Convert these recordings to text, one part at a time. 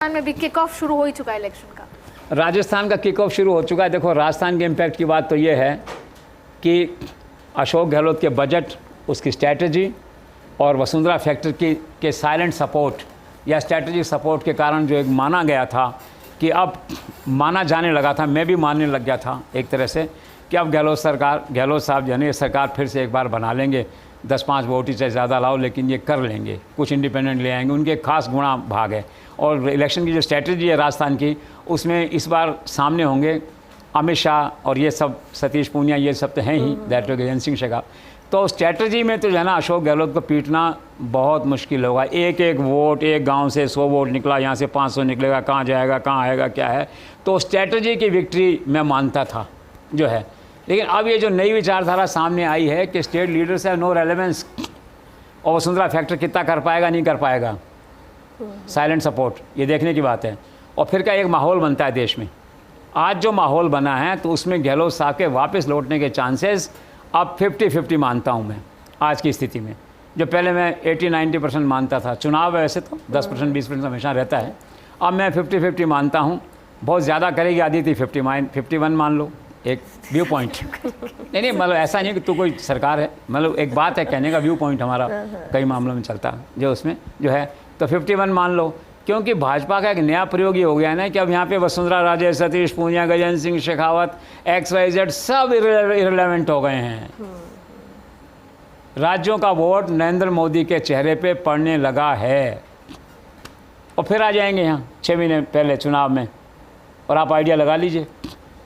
राजस्थान में भी kick off शुरू हो ही चुका है इलेक्शन का। राजस्थान का किक ऑफ शुरू हो चुका है। देखो, राजस्थान के इम्पैक्ट की बात तो ये है कि अशोक गहलोत के बजट, उसकी स्ट्रैटेजी और वसुंधरा फैक्ट्री के साइलेंट सपोर्ट या स्ट्रैटेजिक सपोर्ट के कारण जो एक माना गया था कि अब माना जाने लगा था, मैं भी मानने लग गया था एक तरह से कि अब गहलोत साहब यानी सरकार फिर से एक बार बना लेंगे, 10-5 वोट ही चाहे ज़्यादा लाओ लेकिन ये कर लेंगे, कुछ इंडिपेंडेंट ले आएंगे। उनके खास गुणा भाग है और इलेक्शन की जो स्ट्रैटेजी है राजस्थान की, उसमें इस बार सामने होंगे अमित शाह और ये सब, सतीश पूनिया, ये सब तो हैं ही, दैट गजेंद्र सिंह शेखावत। तो स्ट्रैटेजी में तो जो है ना, अशोक गहलोत को पीटना बहुत मुश्किल होगा। एक एक वोट, एक गांव से 100 वोट निकला, यहाँ से 500 निकलेगा, कहाँ जाएगा, कहाँ आएगा, क्या है। तो स्ट्रैटेजी की विक्ट्री मैं मानता था जो है। लेकिन अब ये जो नई विचारधारा सामने आई है कि state leaders have no relevance, और वसुंधरा फैक्ट्री कितना कर पाएगा, नहीं कर पाएगा, साइलेंट सपोर्ट, ये देखने की बात है। और फिर क्या एक माहौल बनता है देश में। आज जो माहौल बना है तो उसमें गहलोत साहब के वापस लौटने के चांसेस अब 50-50 मानता हूँ मैं आज की स्थिति में। जो पहले मैं 80-90% मानता था, चुनाव है वैसे तो 10% 20% हमेशा रहता है, अब मैं 50-50 मानता हूँ। बहुत ज़्यादा करेगी आदित्य, 51 मान लो, एक व्यू पॉइंट। नहीं मतलब ऐसा नहीं कि तू कोई सरकार है, मतलब एक बात है कहने का, व्यू पॉइंट हमारा कई मामलों में चलता है जो उसमें जो है, तो 51 मान लो। क्योंकि भाजपा का एक नया प्रयोग ये हो गया है ना कि अब यहाँ पे वसुंधरा राजे, सतीश पूनिया, गजेंद्र सिंह शेखावत, XYZ सब इररिलेवेंट हो गए हैं। राज्यों का वोट नरेंद्र मोदी के चेहरे पे पड़ने लगा है और फिर आ जाएंगे यहाँ 6 महीने पहले चुनाव में। और आप आइडिया लगा लीजिए,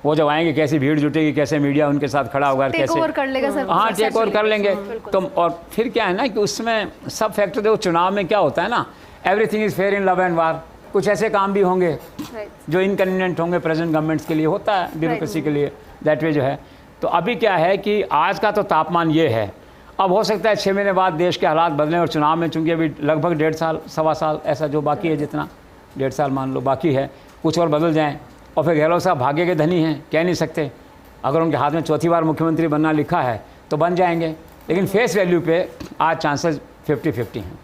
वो जब आएंगे कैसी भीड़ जुटेगी, कैसे मीडिया उनके साथ खड़ा होगा, कैसे टेक ओवर कर लेगा सर। हाँ, टेक ओवर कर लेंगे। तो और फिर क्या है ना कि उसमें सब फैक्टर, देखो चुनाव में क्या होता है ना, everything is fair in love and वार। कुछ ऐसे काम भी होंगे जो इनकन्वीनियंट होंगे प्रेजेंट गवर्नमेंट्स के लिए, होता है ब्यूरोक्रेसी के लिए, दैट वे जो है। तो अभी क्या है कि आज का तो तापमान ये है। अब हो सकता है 6 महीने बाद देश के हालात बदलें और चुनाव में, चूंकि अभी लगभग 1.5 साल, 1.25 साल ऐसा जो बाकी है, जितना 1.5 साल मान लो बाकी है, कुछ और बदल जाएँ। और फिर गहलोत साहब भाग्य के धनी हैं, कह नहीं सकते। अगर उनके हाथ में चौथी बार मुख्यमंत्री बनना लिखा है तो बन जाएंगे। लेकिन फेस वैल्यू पे आज चांसेस 50-50 हैं।